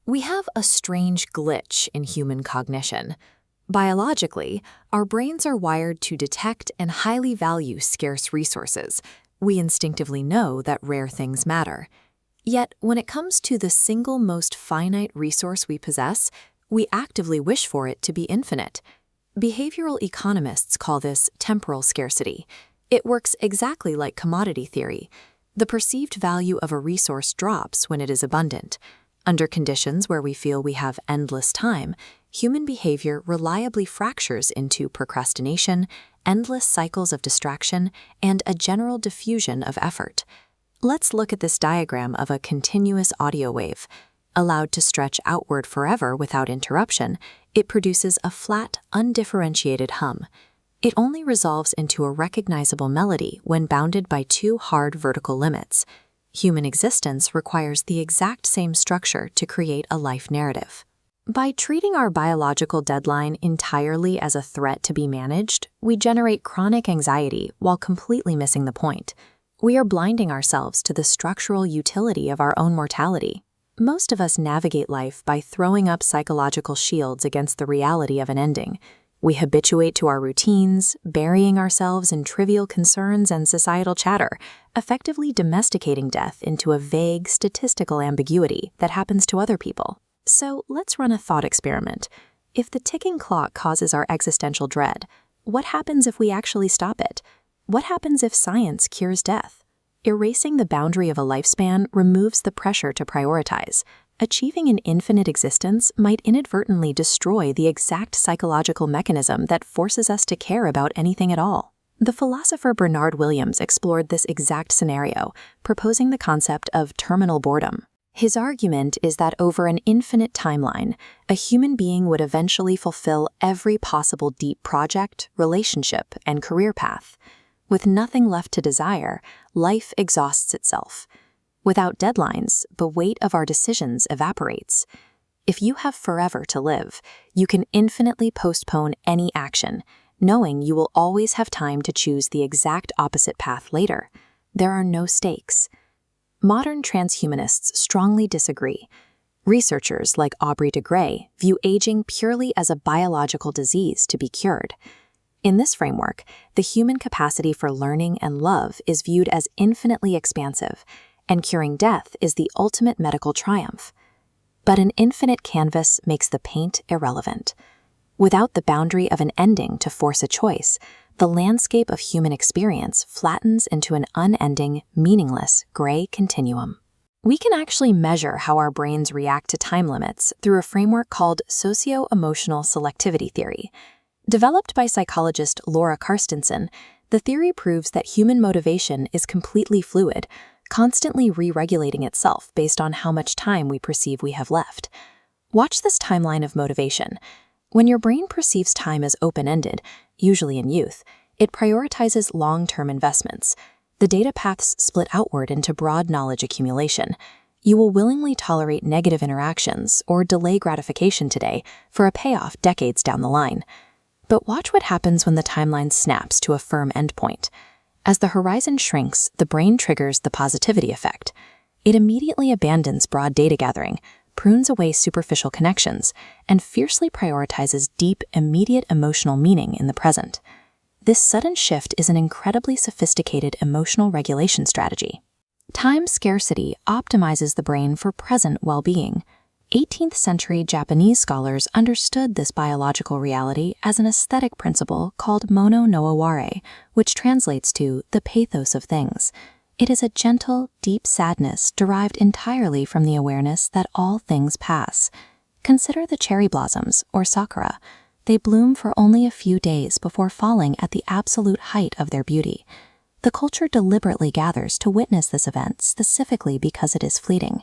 We have a strange glitch in human cognition. Biologically, our brains are wired to detect and highly value scarce resources. We instinctively know that rare things matter. Yet, when it comes to the single most finite resource we possess, we actively wish for it to be infinite. Behavioral economists call this temporal scarcity. It works exactly like commodity theory. The perceived value of a resource drops when it is abundant. Under conditions where we feel we have endless time, human behavior reliably fractures into procrastination, endless cycles of distraction, and a general diffusion of effort. Let's look at this diagram of a continuous audio wave. Allowed to stretch outward forever without interruption, it produces a flat, undifferentiated hum. It only resolves into a recognizable melody when bounded by two hard vertical limits. Human existence requires the exact same structure to create a life narrative. By treating our biological deadline entirely as a threat to be managed, we generate chronic anxiety while completely missing the point. We are blinding ourselves to the structural utility of our own mortality. Most of us navigate life by throwing up psychological shields against the reality of an ending. We habituate to our routines, burying ourselves in trivial concerns and societal chatter, effectively domesticating death into a vague, statistical ambiguity that happens to other people. So let's run a thought experiment. If the ticking clock causes our existential dread, what happens if we actually stop it? What happens if science cures death? Erasing the boundary of a lifespan removes the pressure to prioritize. Achieving an infinite existence might inadvertently destroy the exact psychological mechanism that forces us to care about anything at all. The philosopher Bernard Williams explored this exact scenario, proposing the concept of terminal boredom. His argument is that over an infinite timeline, a human being would eventually fulfill every possible deep project, relationship, and career path. With nothing left to desire, life exhausts itself. Without deadlines, the weight of our decisions evaporates. If you have forever to live, you can infinitely postpone any action, knowing you will always have time to choose the exact opposite path later. There are no stakes. Modern transhumanists strongly disagree. Researchers like Aubrey de Grey view aging purely as a biological disease to be cured. In this framework, the human capacity for learning and love is viewed as infinitely expansive, and curing death is the ultimate medical triumph. But an infinite canvas makes the paint irrelevant. Without the boundary of an ending to force a choice, the landscape of human experience flattens into an unending, meaningless, gray continuum. We can actually measure how our brains react to time limits through a framework called Socioemotional selectivity theory. Developed by psychologist Laura Carstensen, the theory proves that human motivation is completely fluid, constantly re-regulating itself based on how much time we perceive we have left. Watch this timeline of motivation. When your brain perceives time as open-ended, usually in youth, it prioritizes long-term investments. The data paths split outward into broad knowledge accumulation. You will willingly tolerate negative interactions or delay gratification today for a payoff decades down the line. But watch what happens when the timeline snaps to a firm endpoint. As the horizon shrinks, the brain triggers the positivity effect. It immediately abandons broad data gathering, prunes away superficial connections, and fiercely prioritizes deep, immediate emotional meaning in the present. This sudden shift is an incredibly sophisticated emotional regulation strategy. Time scarcity optimizes the brain for present well-being. 18th century Japanese scholars understood this biological reality as an aesthetic principle called mono no aware, which translates to the pathos of things. It is a gentle, deep sadness derived entirely from the awareness that all things pass. Consider the cherry blossoms, or sakura. They bloom for only a few days before falling at the absolute height of their beauty. The culture deliberately gathers to witness this event specifically because it is fleeting.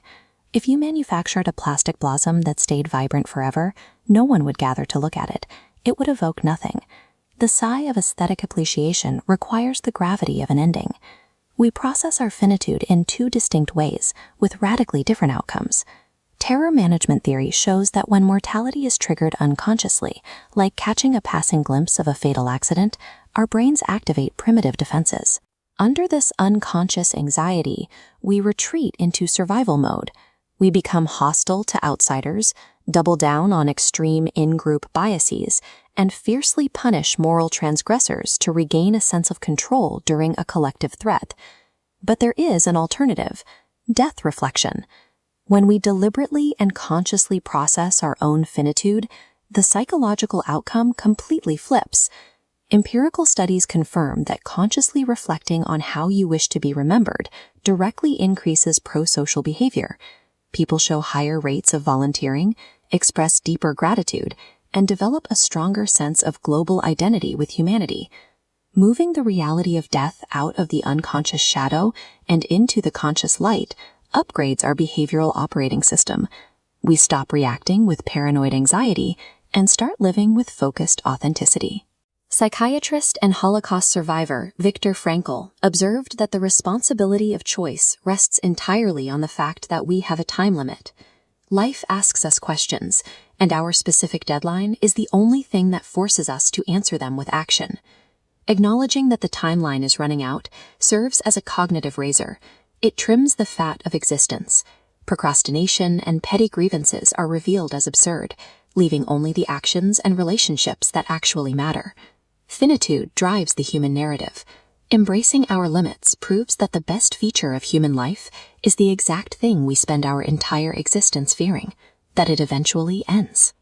If you manufactured a plastic blossom that stayed vibrant forever, no one would gather to look at it. It would evoke nothing. The sigh of aesthetic appreciation requires the gravity of an ending. We process our finitude in two distinct ways, with radically different outcomes. Terror management theory shows that when mortality is triggered unconsciously, like catching a passing glimpse of a fatal accident, our brains activate primitive defenses. Under this unconscious anxiety, we retreat into survival mode. We become hostile to outsiders, double down on extreme in-group biases, and fiercely punish moral transgressors to regain a sense of control during a collective threat. But there is an alternative: death reflection. When we deliberately and consciously process our own finitude, the psychological outcome completely flips. Empirical studies confirm that consciously reflecting on how you wish to be remembered directly increases prosocial behavior. People show higher rates of volunteering, express deeper gratitude, and develop a stronger sense of global identity with humanity. Moving the reality of death out of the unconscious shadow and into the conscious light upgrades our behavioral operating system. We stop reacting with paranoid anxiety and start living with focused authenticity. Psychiatrist and Holocaust survivor Viktor Frankl observed that the responsibility of choice rests entirely on the fact that we have a time limit. Life asks us questions, and our specific deadline is the only thing that forces us to answer them with action. Acknowledging that the timeline is running out serves as a cognitive razor. It trims the fat of existence. Procrastination and petty grievances are revealed as absurd, leaving only the actions and relationships that actually matter. Finitude drives the human narrative. Embracing our limits proves that the best feature of human life is the exact thing we spend our entire existence fearing: that it eventually ends.